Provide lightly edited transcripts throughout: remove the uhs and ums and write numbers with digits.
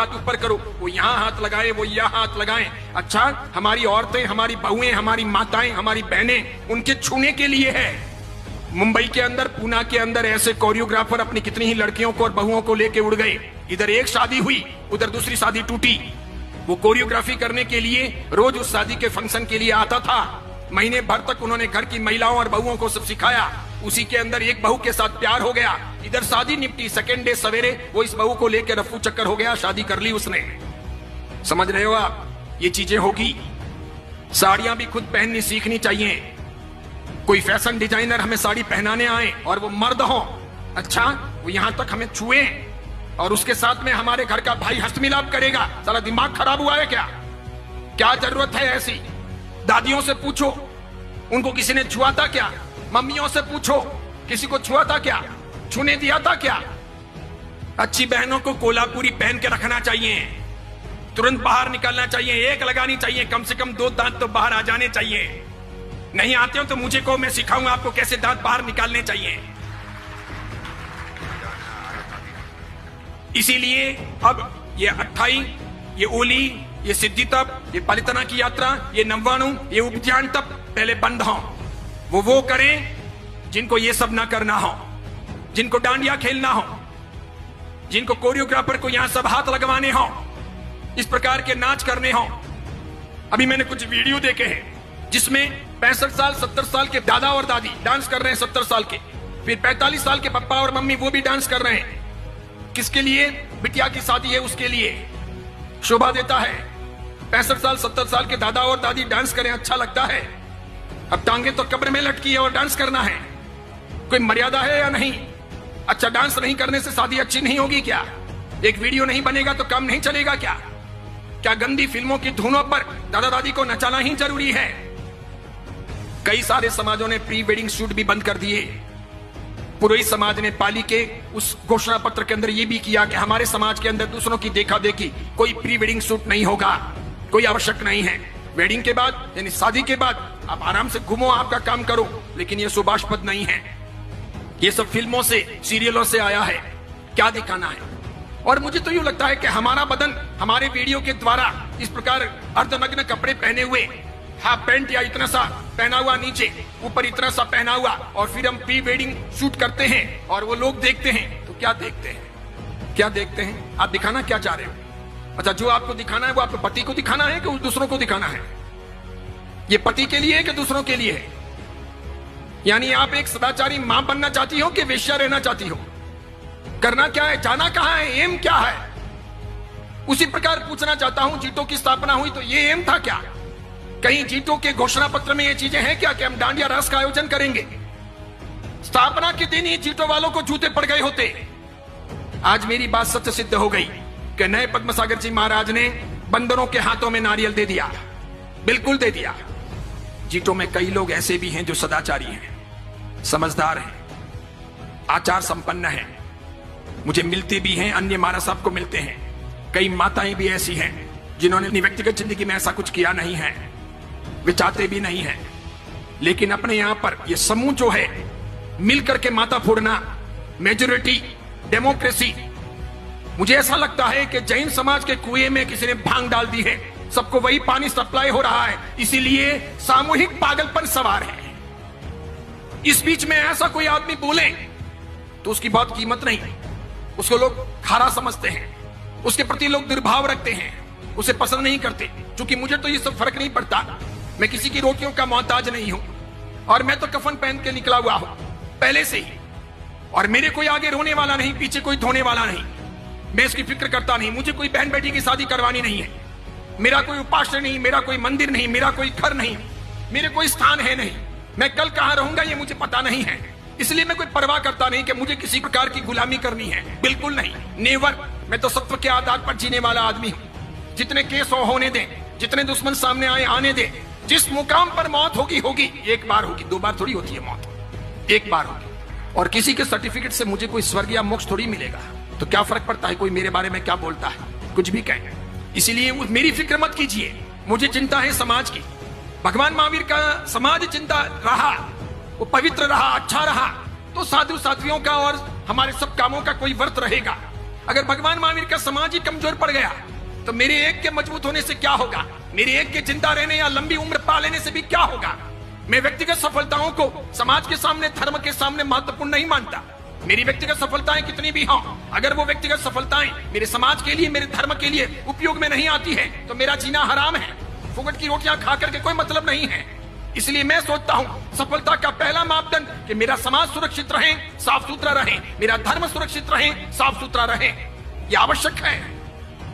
हाथ ऊपर करो, वो यहाँ हाथ लगाए, वो यहाँ हाथ लगाएं। अच्छा, हमारी औरतें, हमारी बहुएं, हमारी माताएं, हमारी बहनें, उनके छूने के लिए है। मुंबई के अंदर, पूना के अंदर ऐसे कोरियोग्राफर अपनी कितनी ही लड़कियों को और बहुओं को लेके उड़ गए। इधर एक शादी हुई, उधर दूसरी शादी टूटी। वो कोरियोग्राफी करने के लिए रोज उस शादी के फंक्शन के लिए आता था। महीने भर तक उन्होंने घर की महिलाओं और बहुओं को सब सिखाया। उसी के अंदर एक बहू के साथ प्यार हो गया, इधर शादी निपटी। सेकेंड डे सवेरे वो इस बहू को लेकर रफू चक्कर हो गया, शादी कर ली उसने। समझ रहे हो आप? ये चीजें होगी। साड़ियां भी खुद पहननी सीखनी चाहिए। कोई फैशन डिजाइनर हमें साड़ी पहनाने आए और वो मर्द हो, अच्छा, वो यहां तक हमें छुए और उसके साथ में हमारे घर का भाई हस्तमिलाप करेगा, साला दिमाग खराब हुआ है क्या? क्या जरूरत है ऐसी? दादियों से पूछो, उनको किसी ने छुआ था क्या? मम्मियों से पूछो, किसी को छुआ था क्या? छूने दिया था क्या? अच्छी बहनों को कोल्हापुरी पहन के रखना चाहिए, तुरंत बाहर निकलना चाहिए, एक लगानी चाहिए, कम से कम 2 दांत तो बाहर आ जाने चाहिए। नहीं आते हो तो मुझे को, मैं सिखाऊंगा आपको कैसे दांत बाहर निकालने चाहिए। इसीलिए अब ये 28, ये ओली, ये सिद्धितप, ये पलितना की यात्रा, ये नव्वाणु, ये उपध्यान तप पहले बंद हो। वो करें जिनको ये सब ना करना हो, जिनको डांडिया खेलना हो, जिनको कोरियोग्राफर को यहां सब हाथ लगवाने हो, इस प्रकार के नाच करने हो। अभी मैंने कुछ वीडियो देखे हैं जिसमें 65 साल 70 साल के दादा और दादी डांस कर रहे हैं, 70 साल के, फिर 45 साल के पापा और मम्मी वो भी डांस कर रहे हैं। किसके लिए? बिटिया की शादी है उसके लिए। शोभा देता है। 65 साल 70 साल के दादा और दादी डांस करें, अच्छा लगता है। अब टांगे तो कब्र में लटकी है और डांस करना है, कोई मर्यादा है या नहीं? अच्छा, डांस नहीं करने से शादी अच्छी नहीं होगी क्या? एक वीडियो नहीं बनेगा तो काम नहीं चलेगा क्या? क्या गंदी फिल्मों की धुनों पर दादा दादी को नचाना ही जरूरी है? कई सारे समाजों ने प्री वेडिंग शूट भी बंद कर दिए। पुरोहित समाज ने पाली के उस घोषणा पत्र के अंदर यह भी किया कि हमारे समाज के अंदर दूसरों की देखा देखी कोई प्री वेडिंग शूट नहीं होगा, कोई आवश्यक नहीं है। वेडिंग के बाद यानी शादी के बाद आप आराम से घूमो, आपका काम करो, लेकिन यह शुभास्पद नहीं है। ये सब फिल्मों से, सीरियलों से आया है। क्या दिखाना है? और मुझे तो यूं लगता है कि हमारा बदन हमारे वीडियो के द्वारा इस प्रकार अर्धनग्न कपड़े पहने हुए, हाफ पैंट या इतना सा पहना हुआ नीचे, ऊपर इतना सा पहना हुआ, और फिर हम प्री वेडिंग शूट करते हैं और वो लोग देखते हैं तो क्या देखते हैं? क्या देखते हैं? आप दिखाना क्या चाह रहे हो? अच्छा, जो आपको दिखाना है वो आपके पति को दिखाना है कि दूसरों को दिखाना है? ये पति के लिए है कि दूसरों के लिए है? यानी आप एक सदाचारी मां बनना चाहती हो कि वेश्या रहना चाहती हो? करना क्या है? जाना कहां है? एम क्या है? उसी प्रकार पूछना चाहता हूं, जीटो की स्थापना हुई तो ये एम था क्या? कहीं जीटो के घोषणा पत्र में ये चीजें हैं क्या कि हम दांडिया रास का आयोजन करेंगे? स्थापना के दिन ही जीटो वालों को जूते पड़ गए होते। आज मेरी बात सत्य सिद्ध हो गई कि नए पद्मसागर जी महाराज ने बंदरों के हाथों में नारियल दे दिया, बिल्कुल दे दिया। जीटो में कई लोग ऐसे भी हैं जो सदाचारी हैं, समझदार हैं, आचार संपन्न हैं, मुझे मिलते भी हैं, अन्य महाराज साहब को मिलते हैं। कई माताएं भी ऐसी हैं जिन्होंने अपनी व्यक्तिगत जिंदगी में ऐसा कुछ किया नहीं है, वे चाहते भी नहीं हैं, लेकिन अपने यहां पर ये समूह जो है मिलकर के माता फोड़ना, मेजोरिटी, डेमोक्रेसी। मुझे ऐसा लगता है कि जैन समाज के कुएं में किसी ने भांग डाल दी है, सबको वही पानी सप्लाई हो रहा है, इसीलिए सामूहिक पागलपन सवार है। इस बीच में ऐसा कोई आदमी बोले तो उसकी बहुत कीमत नहीं, उसको लोग खारा समझते हैं, उसके प्रति लोग दुर्भाव रखते हैं, उसे पसंद नहीं करते। क्योंकि मुझे तो ये सब फर्क नहीं पड़ता, मैं किसी की रोटियों का मोहताज नहीं हूं, और मैं तो कफन पहन के निकला हुआ हूं पहले से ही, और मेरे कोई आगे रोने वाला नहीं, पीछे कोई धोने वाला नहीं। मैं इसकी फिक्र करता नहीं। मुझे कोई बहन बेटी की शादी करवानी नहीं है, मेरा कोई उपास्य नहीं, मेरा कोई मंदिर नहीं, मेरा कोई घर नहीं, मेरे कोई स्थान है नहीं, मैं कल कहां रहूंगा ये मुझे पता नहीं है, इसलिए मैं कोई परवाह करता नहीं कि मुझे किसी प्रकार की गुलामी करनी है, बिल्कुल नहीं, नेवर। मैं तो सत्व के आधार पर जीने वाला आदमी हूं। जितने केस होने दें, जितने दुश्मन सामने आए आने दें, जिस मुकाम पर मौत होगी होगी, एक बार होगी, 2 बार थोड़ी होती है मौत, एक बार होगी। और किसी के सर्टिफिकेट से मुझे कोई स्वर्ग या मोक्ष थोड़ी मिलेगा, तो क्या फर्क पड़ता है कोई मेरे बारे में क्या बोलता है, कुछ भी कहे। इसीलिए मेरी फिक्र मत कीजिए, मुझे चिंता है समाज की। भगवान महावीर का समाज चिंता रहा, वो पवित्र रहा, अच्छा रहा, तो साधु साध्वियों का और हमारे सब कामों का कोई व्रत रहेगा। अगर भगवान महावीर का समाज ही कमजोर पड़ गया तो मेरे एक के मजबूत होने से क्या होगा? मेरे एक के जिंदा रहने या लंबी उम्र पा लेने से भी क्या होगा? मैं व्यक्तिगत सफलताओं को समाज के सामने, धर्म के सामने महत्वपूर्ण नहीं मानता। मेरी व्यक्तिगत सफलताएं कितनी भी हों, अगर वो व्यक्तिगत सफलताएं मेरे समाज के लिए, मेरे धर्म के लिए उपयोग में नहीं आती है तो मेरा जीना हराम है। फुकट की रोटियां खा करके कोई मतलब नहीं है। इसलिए मैं सोचता हूं सफलता का पहला मापदंड कि मेरा समाज सुरक्षित रहे, साफ सुथरा रहे, मेरा धर्म सुरक्षित रहे, साफ सुथरा रहे। यह आवश्यक है।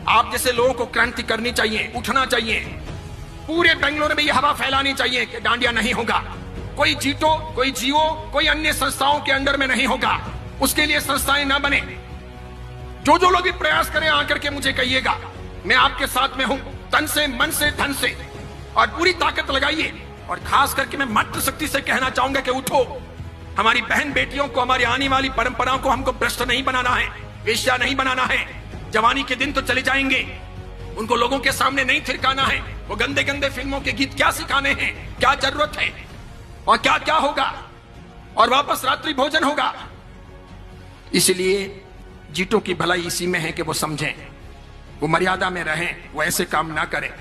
आप जैसे लोगों को क्रांति करनी चाहिए, उठना चाहिए। पूरे बेंगलुरु में यह हवा फैलानी चाहिए कि डांडिया नहीं होगा, कोई जीतो, कोई जियो, कोई अन्य संस्थाओं के अंडर में नहीं होगा। उसके लिए संस्थाएं ना बने। जो जो लोग भी प्रयास करें आकर के मुझे कहिएगा, मैं आपके साथ में हूं, तन से, मन से, धन से, और पूरी ताकत लगाइए। और खास करके मैं मातृशक्ति से कहना चाहूंगा कि उठो। हमारी बहन बेटियों को, हमारी आने वाली परंपराओं को हमको भ्रष्ट नहीं बनाना है, वेश्या नहीं बनाना है। जवानी के दिन तो चले जाएंगे, उनको लोगों के सामने नहीं थिरकाना है। वो गंदे गंदे फिल्मों के गीत क्या सिखाने हैं, क्या जरूरत है, और क्या क्या होगा, और वापस रात्रि भोजन होगा। इसलिए जीतों की भलाई इसी में है कि वो समझें, वो मर्यादा में रहें, वो ऐसे काम ना करें।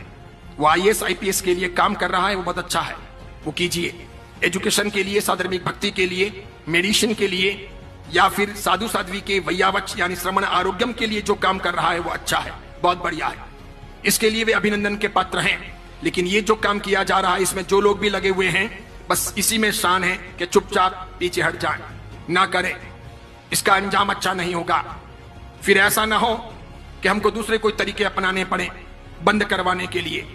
वो IAS IPS के लिए काम कर रहा है, वो बहुत अच्छा है, वो कीजिए। एजुकेशन के लिए, साधर्मिक भक्ति के लिए, मेडिसिन के लिए, या फिर साधु साध्वी के वैयावच यानी श्रवण आरोग्यम के लिए जो काम कर रहा है वो अच्छा है, बहुत बढ़िया है। इसके लिए वे अभिनंदन के पात्र हैं। लेकिन ये जो काम किया जा रहा है, इसमें जो लोग भी लगे हुए हैं, बस इसी में शान है कि चुपचाप पीछे हट जाएं, ना करें। इसका अंजाम अच्छा नहीं होगा। फिर ऐसा ना हो कि हमको दूसरे कोई तरीके अपनाने पड़े बंद करवाने के लिए।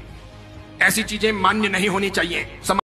ऐसी चीजें मान्य नहीं होनी चाहिए।